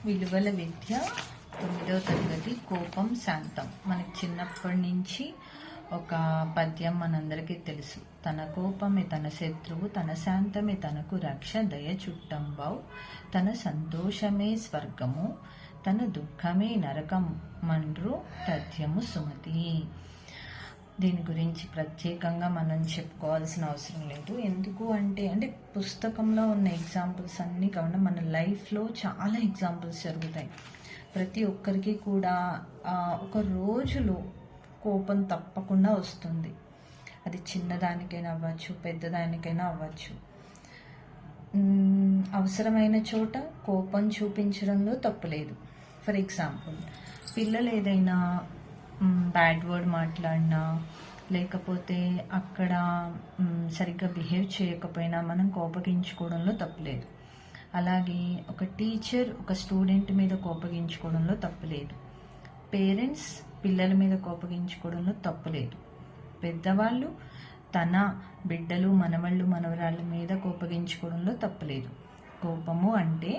విలువల విద్య 9వ తరగతి కోపం శాంతం. మనకి చిన్నప్పటి నుంచి ఒక పద్యం మనందరికీ తెలుసు. తన కోపమే తన శత్రువు, తన శాంతమే తనకు రక్ష, దయ చుట్టంబావు, తన సంతోషమే స్వర్గము, తన దుఃఖమే నరకం మండ్రు తథ్యము సుమతి. దీని గురించి ప్రత్యేకంగా మనం చెప్పుకోవాల్సిన అవసరం లేదు. ఎందుకు అంటే పుస్తకంలో ఉన్న ఎగ్జాంపుల్స్ అన్నీ కాకుండా మన లైఫ్లో చాలా ఎగ్జాంపుల్స్ జరుగుతాయి. ప్రతి ఒక్కరికి కూడా ఒక రోజులో కోపం తప్పకుండా వస్తుంది. అది చిన్నదానికైనా అవ్వచ్చు, పెద్దదానికైనా అవ్వచ్చు. అవసరమైన చోట కోపం చూపించడంలో తప్పులేదు. ఫర్ ఎగ్జాంపుల్, పిల్లలు ఏదైనా బ్యాడ్ వర్డ్ మాట్లాడినా, లేకపోతే అక్కడ సరిగ్గా బిహేవ్ చేయకపోయినా మనం కోపగించుకోవడంలో తప్పులేదు. అలాగే ఒక టీచర్ ఒక స్టూడెంట్ మీద కోపగించుకోవడంలో తప్పులేదు. పేరెంట్స్ పిల్లల మీద కోపగించుకోవడంలో తప్పులేదు. పెద్దవాళ్ళు తన బిడ్డలు, మనవళ్ళు, మనవరాళ్ళ మీద కోపగించుకోవడంలో తప్పులేదు. కోపము అంటే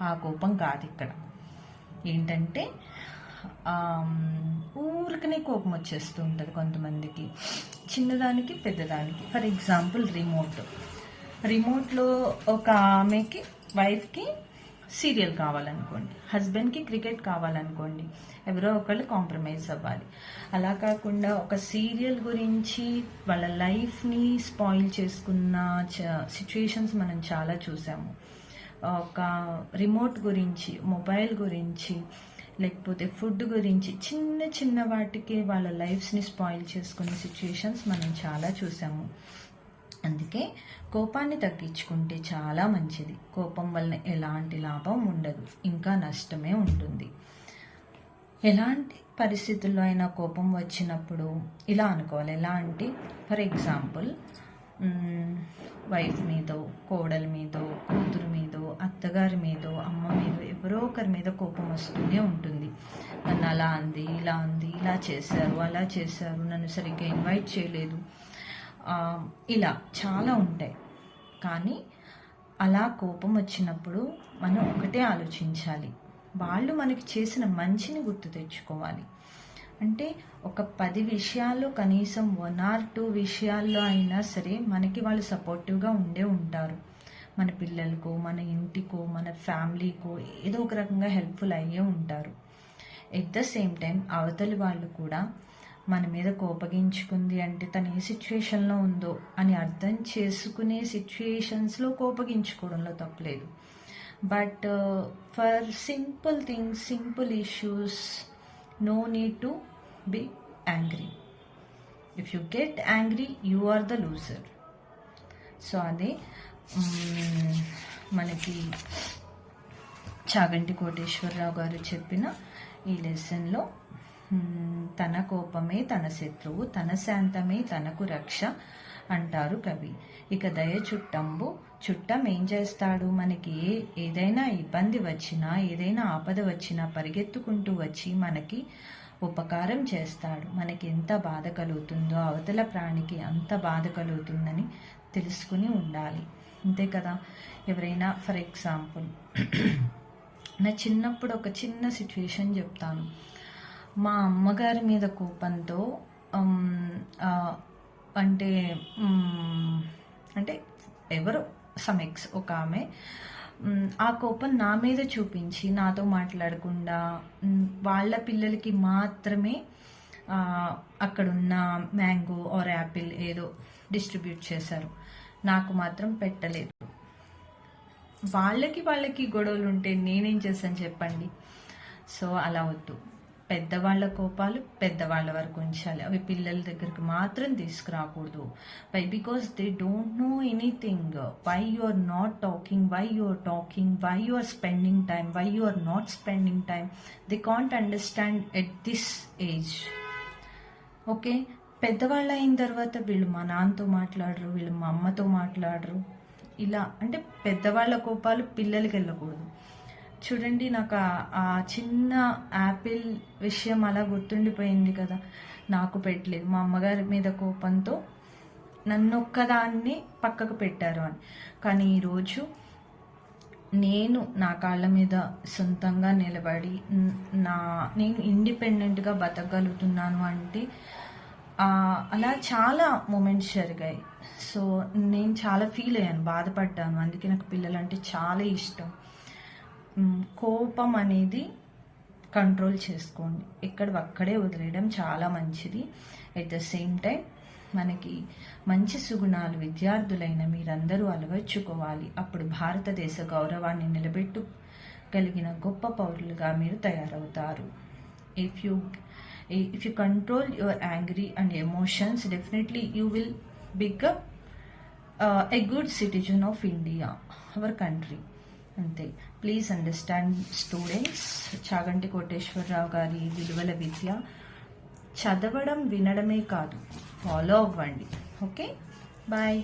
ఆ కోపం కాదు. ఇక్కడ ఏంటంటే ఊరికనే కోపం వచ్చేస్తూ ఉంటుంది కొంతమందికి, చిన్నదానికి పెద్దదానికి. ఫర్ ఎగ్జాంపుల్, రిమోట్లో ఒక ఆమెకి, వైఫ్కి సీరియల్ కావాలనుకోండి, హస్బెండ్కి క్రికెట్ కావాలనుకోండి, ఎవరో ఒకళ్ళు కాంప్రమైజ్ అవ్వాలి. అలా కాకుండా ఒక సీరియల్ గురించి వాళ్ళ లైఫ్ని స్పాయిల్ చేసుకున్న సిచ్యుయేషన్స్ మనం చాలా చూసాము. ఒక రిమోట్ గురించి, మొబైల్ గురించి, లేకపోతే ఫుడ్ గురించి చిన్న చిన్న వాటికి వాళ్ళ లైఫ్స్ని స్పాయిల్ చేసుకునే సిచ్యుయేషన్స్ మనం చాలా చూసాము. అందుకే కోపాన్ని తగ్గించుకుంటే చాలా మంచిది. కోపం వలన ఎలాంటి లాభం ఉండదు, ఇంకా నష్టమే ఉంటుంది. ఎలాంటి పరిస్థితుల్లో అయినా కోపం వచ్చినప్పుడు ఇలా అనుకోవాలి. ఎలా అంటే, ఫర్ ఎగ్జాంపుల్, వైఫ్ మీదో, కోడలి మీదో, కూతురు మీదో, అత్తగారి మీదో, అమ్మ మీదో ఎవరో ఒకరి మీద కోపం వస్తూనే ఉంటుంది. నన్ను అలా అంది, ఇలా అంది, ఇలా చేశారు, అలా చేశారు, నన్ను సరిగ్గా ఇన్వైట్ చేయలేదు, ఇలా చాలా ఉంటాయి. కానీ అలా కోపం వచ్చినప్పుడు మనం ఒకటే ఆలోచించాలి, వాళ్ళు మనకి చేసిన మంచిని గుర్తు తెచ్చుకోవాలి. అంటే ఒక 10 విషయాల్లో కనీసం 1 or 2 విషయాల్లో అయినా సరే మనకి వాళ్ళు సపోర్టివ్గా ఉంటారు. మన పిల్లలకో, మన ఇంటికో, మన ఫ్యామిలీకో ఏదో ఒక రకంగా హెల్ప్ఫుల్ అయ్యే ఉంటారు. ఎట్ ద సేమ్ టైం అవతలి వాళ్ళు కూడా మన మీద కోపగించుకుంది అంటే తను ఏ సిచ్యువేషన్లో ఉందో అని అర్థం చేసుకునే సిచ్యువేషన్స్లో కోపగించుకోవడంలో తప్పలేదు. But for simple things, simple issues, no need to be angry. If you get angry, you are the loser. So అదే మనకి చాగంటి కోటేశ్వరరావు గారు చెప్పిన ఈ లెసన్లో, తన కోపమే తన శత్రువు, తన శాంతమే తనకు రక్ష అంటారు కవి. ఇక దయ చుట్టంబు, చుట్టం ఏం చేస్తాడు, మనకి ఏదైనా ఇబ్బంది వచ్చినా, ఏదైనా ఆపద వచ్చినా పరిగెత్తుకుంటూ వచ్చి మనకి ఉపకారం చేస్తాడు. మనకి ఎంత బాధ కలుగుతుందో అవతల ప్రాణికి అంత బాధ కలుగుతుందని తెలుసుకుని ఉండాలి. అంతే కదా. ఎవరైనా, ఫర్ ఎగ్జాంపుల్, నా చిన్నప్పుడు ఒక చిన్న సిచ్యువేషన్ చెప్తాను. మా అమ్మగారి మీద కోపంతో అంటే ఎవరో సమెక్స్ ఒక ఆమె ఆ కోపం నా మీద చూపించి నాతో మాట్లాడకుండా వాళ్ళ పిల్లలకి మాత్రమే అక్కడున్న మ్యాంగో ఆర్ యాపిల్ ఏదో డిస్ట్రిబ్యూట్ చేశారు, నాకు మాత్రం పెట్టలేదు. వాళ్ళకి గొడవలు ఉంటే నేనేం చేశాను చెప్పండి. సో అలా వద్దు. పెద్దవాళ్ళ కోపాలు పెద్దవాళ్ళ వరకు ఉంచాలి, అవి పిల్లల దగ్గరికి మాత్రం తీసుకురాకూడదు. Why? Because they don't know anything. Why you are not talking, why you are talking, why you are spending time, why you are not spending time, they can't understand at this age. Okay, పెద్దవాళ్ళు అయిన తర్వాత వీళ్ళు మా నాన్నతో మాట్లాడరు, వీళ్ళు మా అమ్మతో మాట్లాడరు. ఇలా అంటే పెద్దవాళ్ళ కోపాలు పిల్లలకి వెళ్ళకూడదు. చూడండి, నాకు ఆ చిన్న యాపిల్ విషయం అలా గుర్తుండిపోయింది కదా. నాకు పెట్టలేదు, మా అమ్మగారి మీద కోపంతో నన్ను ఒక్కదాన్ని పక్కకు పెట్టారు అని. కానీ ఈరోజు నేను నా కాళ్ళ మీద సొంతంగా నిలబడి నేను ఇండిపెండెంట్గా బతకగలుగుతున్నాను అంటే అలా చాలా మూమెంట్స్ జరిగాయి. సో నేను చాలా ఫీల్ అయ్యాను, బాధపడ్డాను. అందుకే నాకు పిల్లలంటే చాలా ఇష్టం. కోపం అనేది కంట్రోల్ చేసుకోండి, ఎక్కడవక్కడే వదిలేయడం చాలా మంచిది. ఎట్ ద సేమ్ టైం మనకి మంచి సుగుణాలు విద్యార్థులైన మీరందరూ అలవర్చుకోవాలి. అప్పుడు భారతదేశ గౌరవాన్ని నిలబెట్టుగలిగిన గొప్ప పౌరులుగా మీరు తయారవుతారు. If you control your angry and emotions, definitely you will become a good citizen of India, our country. అంతే. Please understand students, Chaganti Koteswararao గారి విలువల విద్య చదవడం వినడమే కాదు, ఫాలో అవ్వండి. Okay, bye.